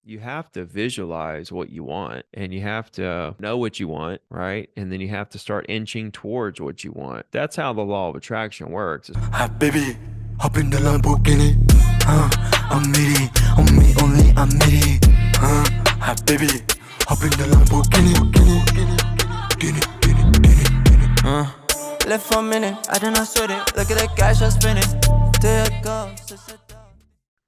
You have to visualize what you want and you have to know what you want, right? And then you have to start inching towards what you want. That's how the law of attraction works. Hi baby, hop in the Lamborghini. I'm needy, on me only, I'm needy. Hi baby, hop in the Lamborghini. Left for a minute, I did not sweat it. Look at the cash I spent it. There it goes.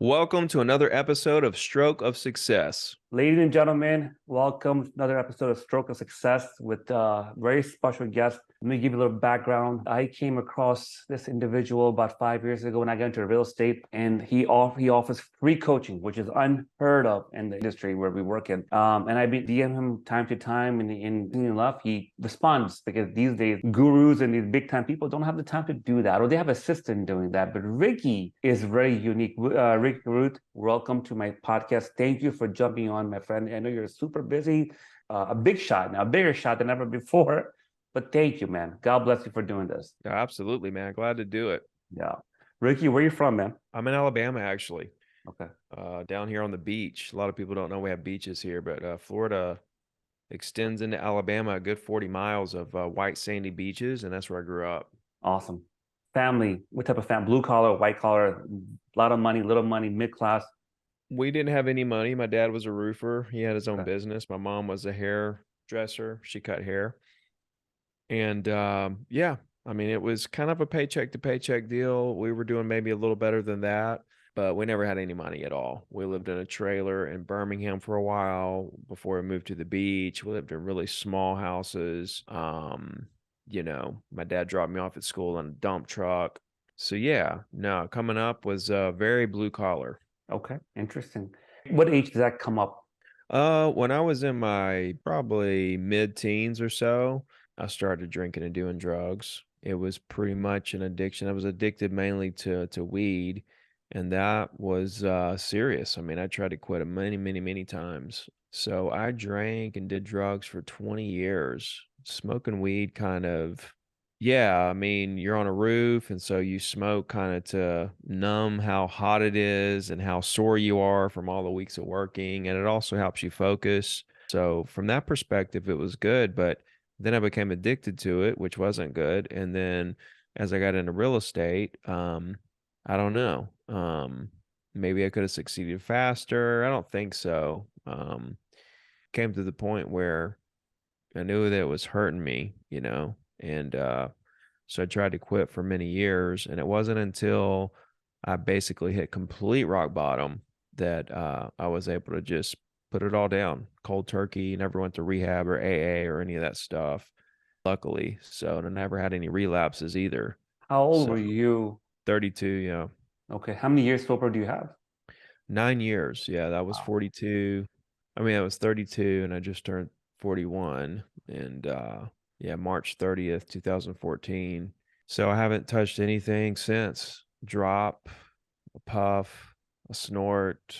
Welcome to another episode of Stroke of Success. Ladies and gentlemen, welcome to another episode of Stroke of Success with a very special guest. Let me give you a little background. I came across this individual about 5 years ago when I got into real estate, and he offers free coaching, which is unheard of in the industry where we work in. And I've been DM him time to time, and enough, he responds because these days gurus and these big time people don't have the time to do that, or they have assistant doing that. But Ricky is very unique. Ricky Carruth, welcome to my podcast. Thank you for jumping on, my friend. I know you're super busy, a big shot now, a bigger shot than ever before. But thank you, man. God bless you for doing this. Yeah, absolutely, man. Glad to do it. Yeah. Ricky, where are you from, man? I'm in Alabama, actually. Okay. Down here on the beach. A lot of people don't know we have beaches here, but Florida extends into Alabama a good 40 miles of white sandy beaches, and that's where I grew up. Awesome. Family, what type of family? Blue collar, white collar, a lot of money, little money, mid-class? We didn't have any money. My dad was a roofer. He had his own Okay. business. My mom was a hairdresser. She cut hair. And yeah, I mean, it was kind of a paycheck to paycheck deal. We were doing maybe a little better than that, but we never had any money at all. We lived in a trailer in Birmingham for a while before we moved to the beach. We lived in really small houses. My dad dropped me off at school in a dump truck. So yeah, no, coming up was very blue collar. Okay, interesting. What age does that come up? When I was in my probably mid-teens or so, I started drinking and doing drugs. It was pretty much an addiction. I was addicted mainly to weed, and that was serious. I mean, I tried to quit it many, many, many times. So I drank and did drugs for 20 years. Smoking weed kind of, yeah, I mean, you're on a roof, and so you smoke kind of to numb how hot it is and how sore you are from all the weeks of working, and it also helps you focus. So from that perspective, it was good, but then I became addicted to it, which wasn't good. And then as I got into real estate, I don't know. Maybe I could have succeeded faster. I don't think so. Came to the point where I knew that it was hurting me, and so I tried to quit for many years, and it wasn't until I basically hit complete rock bottom that I was able to just put it all down, cold turkey. Never went to rehab or AA or any of that stuff, luckily. So, and I never had any relapses either. How old So, were you? 32, yeah. Okay, how many years sober do you have? 9 years. Yeah, that was Wow. 42. I mean, I was 32 and I just turned 41. And yeah, March 30th, 2014. So I haven't touched anything since. Drop, a puff, a snort,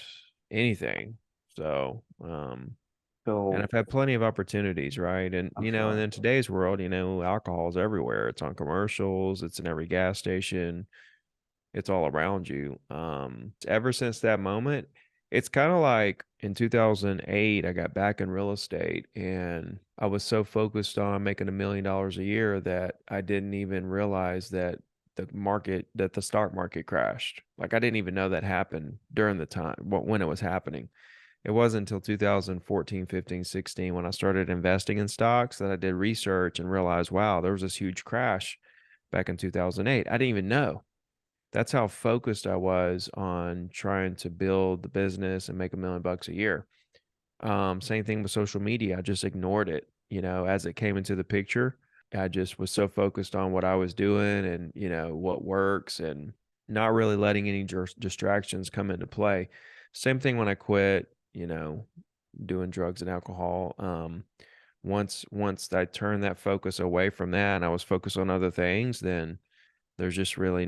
anything. So, and So I've had plenty of opportunities, right? And, I'm and sure. in today's world, alcohol is everywhere. It's on commercials, it's in every gas station, it's all around you. Ever since that moment, it's kind of like in 2008, I got back in real estate and I was so focused on making $1 million a year that I didn't even realize that the stock market crashed. Like I didn't even know that happened during the time, when it was happening. It wasn't until 2014, 15, 16 when I started investing in stocks that I did research and realized, wow, there was this huge crash back in 2008. I didn't even know. That's how focused I was on trying to build the business and make $1 million a year. Same thing with social media. I just ignored it, as it came into the picture. I just was so focused on what I was doing and, what works and not really letting any distractions come into play. Same thing when I quit, doing drugs and alcohol. Once I turned that focus away from that and I was focused on other things, then there's just really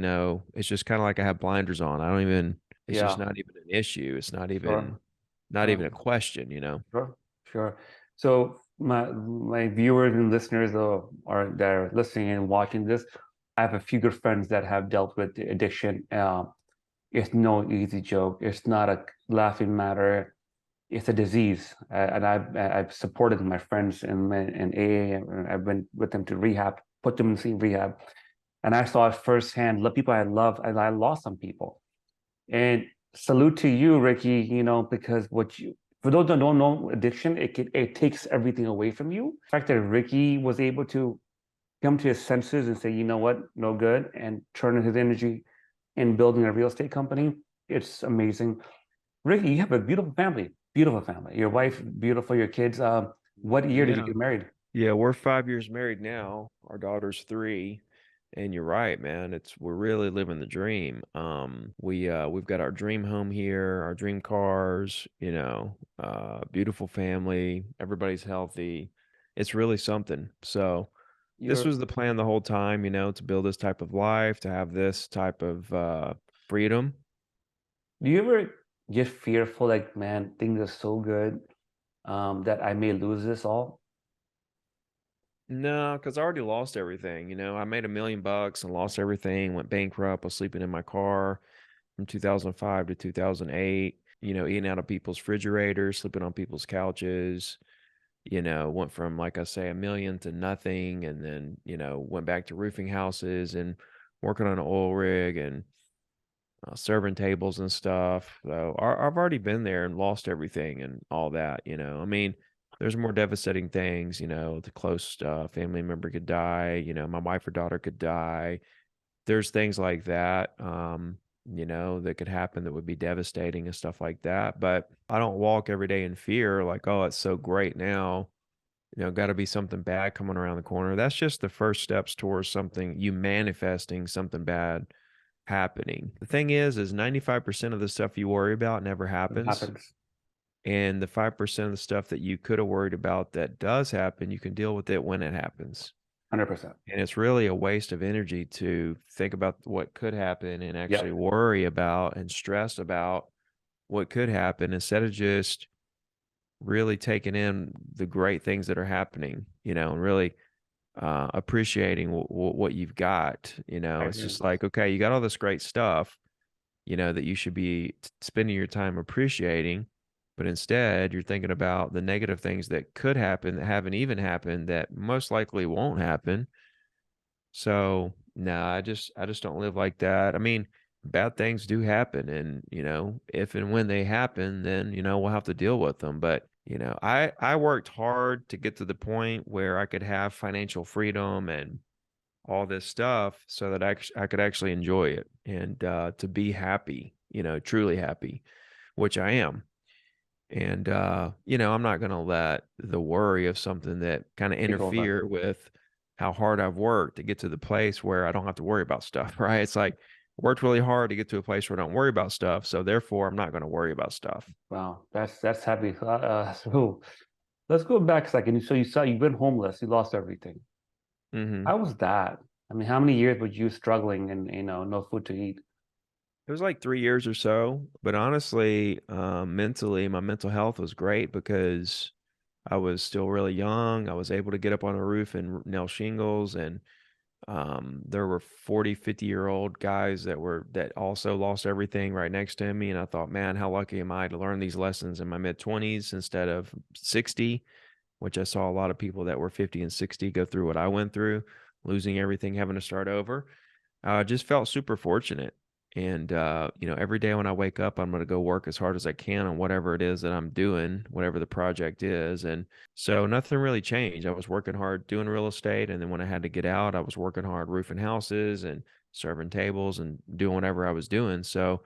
it's just kind of like I have blinders on. It's just Yeah, not even an issue. It's sure, not sure, even a question. sure, sure. So my viewers and listeners are that are listening and watching this, I have a few good friends that have dealt with the addiction. It's no easy joke. It's not a laughing matter. it's a disease, and I've supported my friends in AA, and I've been with them to rehab, put them in rehab, and I saw it firsthand. The people I love, and I lost some people. And salute to you, Ricky. You know, because what you for those that don't know addiction, it takes everything away from you. The fact that Ricky was able to come to his senses and say, you know what, no good, and turn his energy in building a real estate company, it's amazing. Ricky, you have a beautiful family. Beautiful family. Your wife, beautiful. Your kids. What year did you Yeah. get married? Yeah, we're 5 years married now. Our daughter's 3. And you're right, man. We're really living the dream. We've got our dream home here, our dream cars, beautiful family, everybody's healthy. It's really something. So this You're. was the plan the whole time, to build this type of life, to have this type of freedom. Do you ever get fearful, like, man, things are so good, that I may lose this all? No, because I already lost everything. I made $1 million and lost everything, went bankrupt, was sleeping in my car from 2005 to 2008, eating out of people's refrigerators, sleeping on people's couches, went from, like I say, 1 million to nothing. And then, went back to roofing houses and working on an oil rig and serving tables and stuff. So I've already been there and lost everything and all that. I mean, there's more devastating things. The close family member could die. My wife or daughter could die. There's things like that. That could happen that would be devastating and stuff like that. But I don't walk every day in fear, like, oh, it's so great now. Got to be something bad coming around the corner. That's just the first steps towards something, you manifesting something bad happening. The thing is 95% of the stuff you worry about never It happens. happens. And the 5% of the stuff that you could have worried about that does happen, you can deal with it when it happens. 100%. And it's really a waste of energy to think about what could happen and actually Yep. worry about and stress about what could happen instead of just really taking in the great things that are happening, and really appreciating what you've got. I It's agree. just like, okay, you got all this great stuff, that you should be spending your time appreciating, but instead you're thinking about the negative things that could happen, that haven't even happened, that most likely won't happen. So no, I just don't live like that. I mean, bad things do happen, and if and when they happen, then we'll have to deal with them. But I worked hard to get to the point where I could have financial freedom and all this stuff so that I could actually enjoy it and to be happy, truly happy, which I am. And I'm not going to let the worry of something that kind of Take over. interfere with how hard I've worked to get to the place where I don't have to worry about stuff, right? It's like worked really hard to get to a place where I don't worry about stuff, so therefore I'm not going to worry about stuff. Wow, that's heavy. So let's go back a second. So you saw you've been homeless. You lost everything. Mhm. How was that? I mean, how many years were you struggling and no food to eat? It was like 3 years or so, but honestly, mentally, my mental health was great because I was still really young. I was able to get up on a roof and nail shingles, and there were 40, 50-year-old guys that also lost everything right next to me. And I thought, man, how lucky am I to learn these lessons in my mid-20s instead of 60, which I saw a lot of people that were 50 and 60 go through what I went through, losing everything, having to start over. I just felt super fortunate. And, every day when I wake up, I'm going to go work as hard as I can on whatever it is that I'm doing, whatever the project is. And so nothing really changed. I was working hard doing real estate. And then when I had to get out, I was working hard roofing houses and serving tables and doing whatever I was doing. So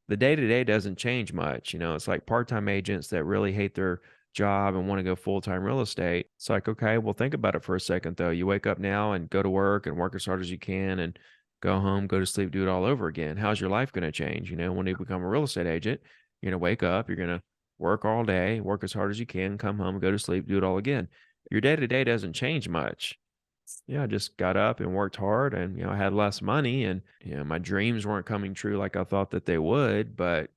the day to day doesn't change much. It's like part time agents that really hate their job and want to go full time real estate. It's like, okay, well, think about it for a second, though. You wake up now and go to work and work as hard as you can and go home, go to sleep, do it all over again. How's your life going to change? When you become a real estate agent, you're going to wake up, you're going to work all day, work as hard as you can, come home, go to sleep, do it all again. Your day to day doesn't change much. I just got up and worked hard, and I had less money, and my dreams weren't coming true like I thought that they would, but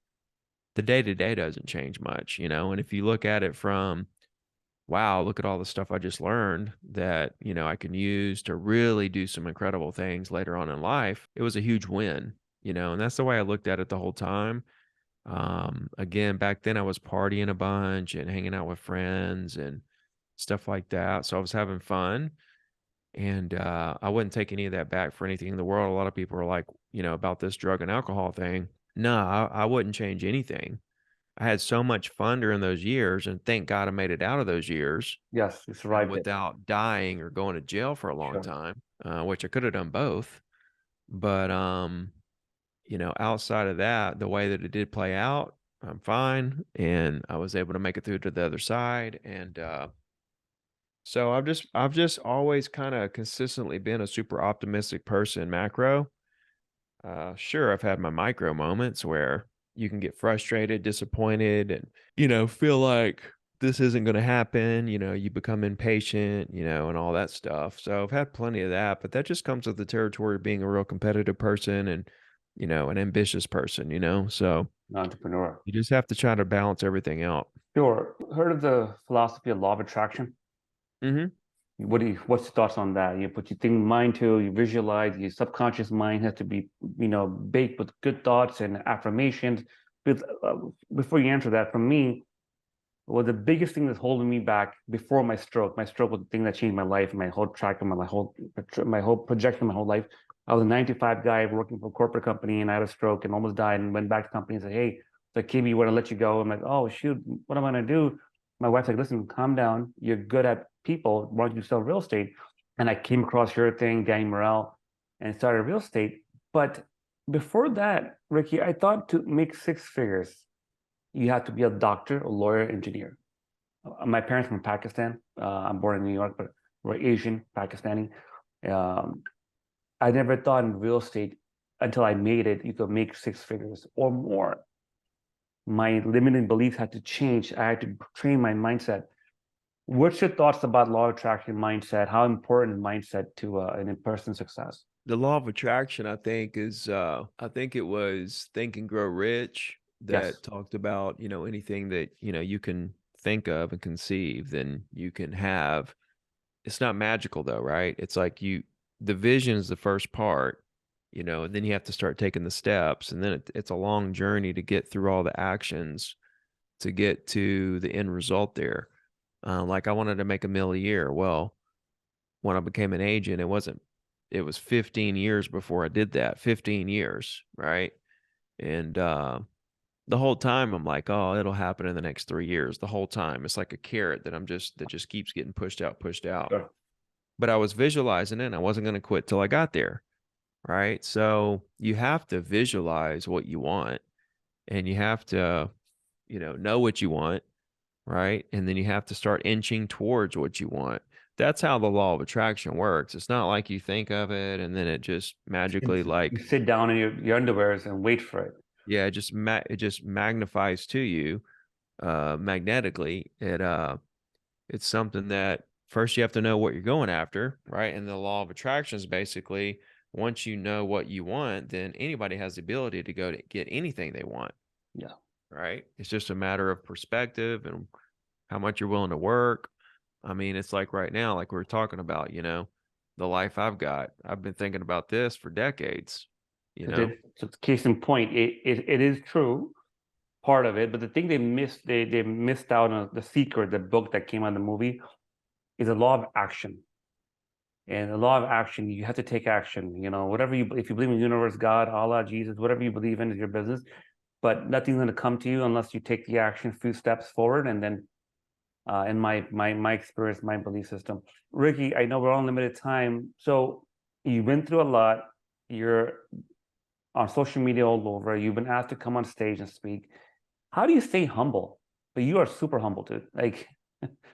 the day to day doesn't change much. And if you look at it from, wow, look at all the stuff I just learned that, I can use to really do some incredible things later on in life. It was a huge win, and that's the way I looked at it the whole time. Again, back then I was partying a bunch and hanging out with friends and stuff like that. So I was having fun. And I wouldn't take any of that back for anything in the world. A lot of people are like, about this drug and alcohol thing. No, I wouldn't change anything. I had so much fun during those years, and thank God I made it out of those years Yes, you survived it. without dying or going to jail for a long Sure. time, which I could have done both. But outside of that, the way that it did play out, I'm fine, and I was able to make it through to the other side. And so I've just always kind of consistently been a super optimistic person, macro. Sure, I've had my micro moments where you can get frustrated, disappointed, and, feel like this isn't going to happen. You become impatient, and all that stuff. So I've had plenty of that, but that just comes with the territory of being a real competitive person and, an ambitious person, so An entrepreneur. you just have to try to balance everything out. Sure. Heard of the philosophy of law of attraction? Hmm. What's your thoughts on that? You put your thing mind to, you visualize, your subconscious mind has to be, baked with good thoughts and affirmations. But, before you answer that, for me, well, the biggest thing that's holding me back before my stroke was the thing that changed my life, my whole track of my whole projection, my whole life. I was a 9 to 5 guy working for a corporate company, and I had a stroke and almost died, and went back to the company and said, "Hey, the kid, we want to let you go." I'm like, "Oh shoot, what am I gonna do?" My wife's like, "Listen, calm down. You're good at people. Why don't you sell real estate?" And I came across your thing, Danny Morel, and started real estate. But before that, Ricky, I thought to make 6 figures, you have to be a doctor, a lawyer, engineer. My parents from Pakistan. I'm born in New York, but we're Asian, Pakistani. Um, I never thought in real estate until I made it, you could make 6 figures or more. My limiting beliefs had to change. I had to train my mindset. What's your thoughts about law of attraction mindset? How important is mindset to an in-person success? The law of attraction, I think, I think it was Think and Grow Rich Yes. that talked about, anything that, you can think of and conceive, then you can have. It's not magical though, right? It's like the vision is the first part, and then you have to start taking the steps. And then it's a long journey to get through all the actions to get to the end result there. Like I wanted to make $1 million a year. Well, when I became an agent, it was 15 years before I did that. 15 years, right? And the whole time I'm like, oh, it'll happen in the next 3 years. The whole time. It's like a carrot that just keeps getting pushed out, pushed out. Sure. But I was visualizing it and I wasn't going to quit till I got there. Right. So you have to visualize what you want, and you have to, know what you want. Right. And then you have to start inching towards what you want. That's how the law of attraction works. It's not like you think of it and then it just magically, You like, sit down in your underwears and wait for it. yeah, it just magnifies to you magnetically. It's something that first you have to know what you're going after, right? And the law of attraction is basically, once you know what you want, then anybody has the ability to go to get anything they want. Yeah. Right. It's just a matter of perspective and how much you're willing to work. I mean, it's like right now, like we were talking about, the life I've got. I've been thinking about this for decades, you know. So case in point, it is true, part of it, but the thing they missed out on, the secret, the book that came out of the movie, is a law of action. And the law of action, you have to take action. Whatever if you believe in the universe, God, Allah, Jesus, whatever you believe in is your business. But nothing's going to come to you unless you take the action, few steps forward, and then, in my experience, my belief system. Ricky, I know we're on limited time, so you've been through a lot. You're on social media all over. You've been asked to come on stage and speak. How do you stay humble? But you are super humble, dude. Like,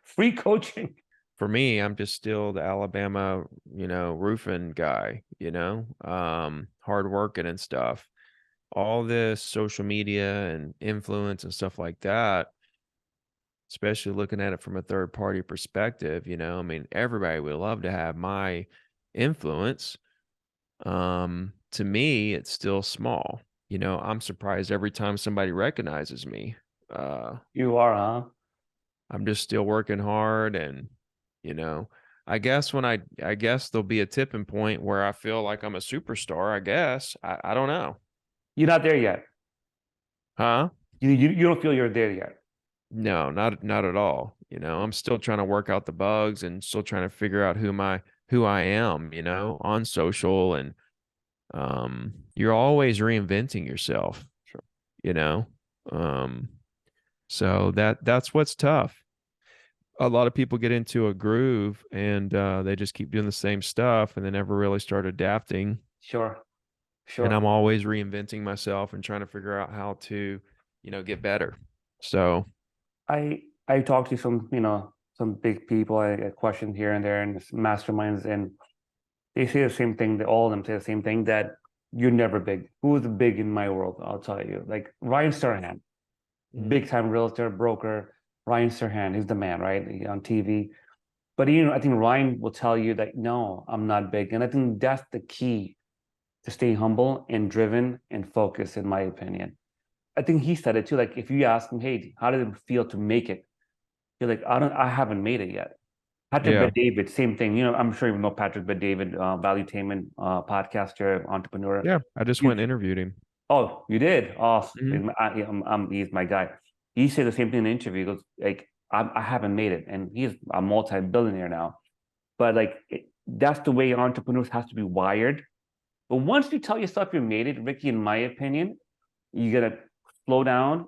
free coaching. For me, I'm just still the Alabama, roofing guy, hard working and stuff. All this social media and influence and stuff like that, especially looking at it from a third party perspective, I mean, everybody would love to have my influence. To me, it's still small. I'm surprised every time somebody recognizes me. You are, huh? I'm just still working hard, and, I guess I guess there'll be a tipping point where I feel like I'm a superstar, I guess. I don't know. You're not there yet. Huh? You don't feel you're there yet. No, not at all. I'm still trying to work out the bugs and still trying to figure out who I am, on social, and you're always reinventing yourself, Sure. you know. Um so that's what's tough. A lot of people get into a groove and they just keep doing the same stuff and they never really start adapting. Sure. And Sure. I'm always reinventing myself and trying to figure out how to, get better. So, I talked to some big people. I get questions here and there and masterminds, and they say the same thing. All of them say the same thing, that you're never big. Who's big in my world? I'll tell you. Like Ryan Serhant, mhm. big time realtor, broker. Ryan Serhant, he's the man, right? On TV. But I think Ryan will tell you that no, I'm not big. And I think that's the key to stay humble and driven and focused, in my opinion. I think he said it too. Like if you ask him, hey, how did it feel to make it? You're like, I haven't made it yet. Patrick Yeah. Bet David, same thing. I'm sure you know Patrick Bet David, Valuetainment podcaster, entrepreneur. Yeah, I just He's, went and interviewed him. oh, you did? Oh, Mhm. he's my guy. He said the same thing in the interview. He goes, like, I haven't made it, and he's a multi-billionaire now. But like, that's the way entrepreneurs has to be wired. But once you tell yourself you made it, Ricky, in my opinion, you gotta slow down,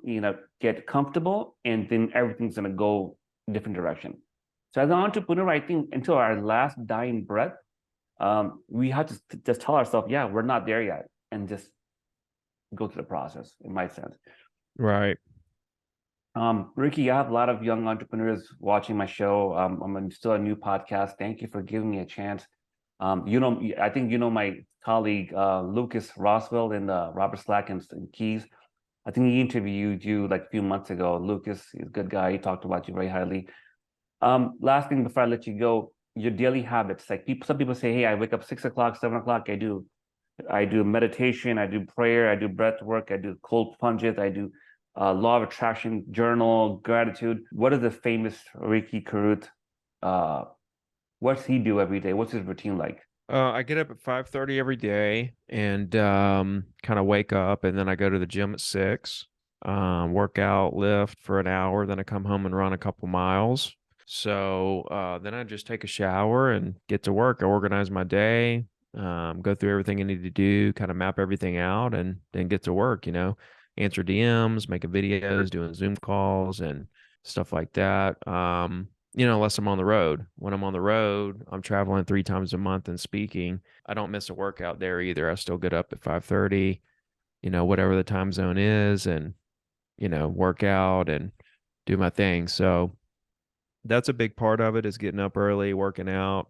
get comfortable, and then everything's gonna go a different direction. So as an entrepreneur, I think until our last dying breath, we have to just tell ourselves, yeah, we're not there yet, and just go through the process, in my sense. Right. Ricky, I have a lot of young entrepreneurs watching my show. I'm still a new podcast. Thank you for giving me a chance. I think my colleague Lucas Roswell in the Robert Slack and Keys. I think he interviewed you like a few months ago. Lucas, he's a good guy. He talked about you very highly. Last thing before I let you go, your daily habits. Like some people say, hey, I wake up 6 o'clock, 7 o'clock. I do meditation, I do prayer, I do breath work, I do cold plunges, I do law of attraction, journal, gratitude. What is the famous Ricky Carruth? What's he do every day? What's his routine like? I get up at 5:30 every day and kind of wake up, and then I go to the gym at 6, work out, lift for an hour, then I come home and run a couple miles. So then I just take a shower and get to work. I organize my day, go through everything I need to do, kind of map everything out, and then get to work, answer DMs, making videos, doing Zoom calls and stuff like that. Unless I'm on the road. When I'm on the road, I'm traveling 3 times a month and speaking. I don't miss a workout there either. I still get up at 5:30, whatever the time zone is, and, work out and do my thing. So that's a big part of it, is getting up early, working out.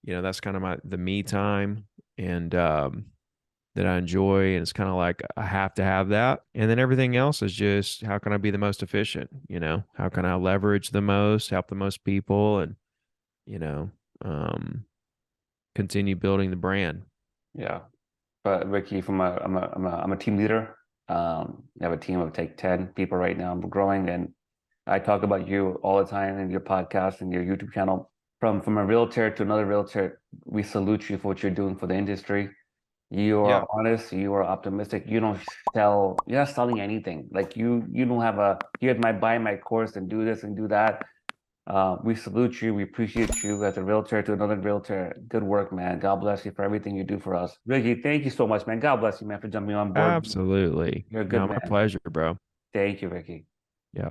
That's kind of the me time. And that I enjoy. And it's kind of like I have to have that. And then everything else is just, how can I be the most efficient? How can I leverage the most, help the most people, and, you know, um, continue building the brand. Yeah, but Ricky, I'm a team leader. I have a team of 10 people right now. I'm growing, and I talk about you all the time in your podcast and your YouTube channel. From a realtor to another realtor, we salute you for what you're doing for the industry. You Yeah. are honest, you are optimistic. You're not selling anything. Like you don't have here's my buy my course and do this and do that. We salute you. We appreciate you as a realtor to another realtor. Good work, man. God bless you for everything you do for us. Ricky, thank you so much, man. God bless you, man, for jumping on board. Absolutely. You're a good No, my man. pleasure, bro. Thank you, Ricky. Yeah.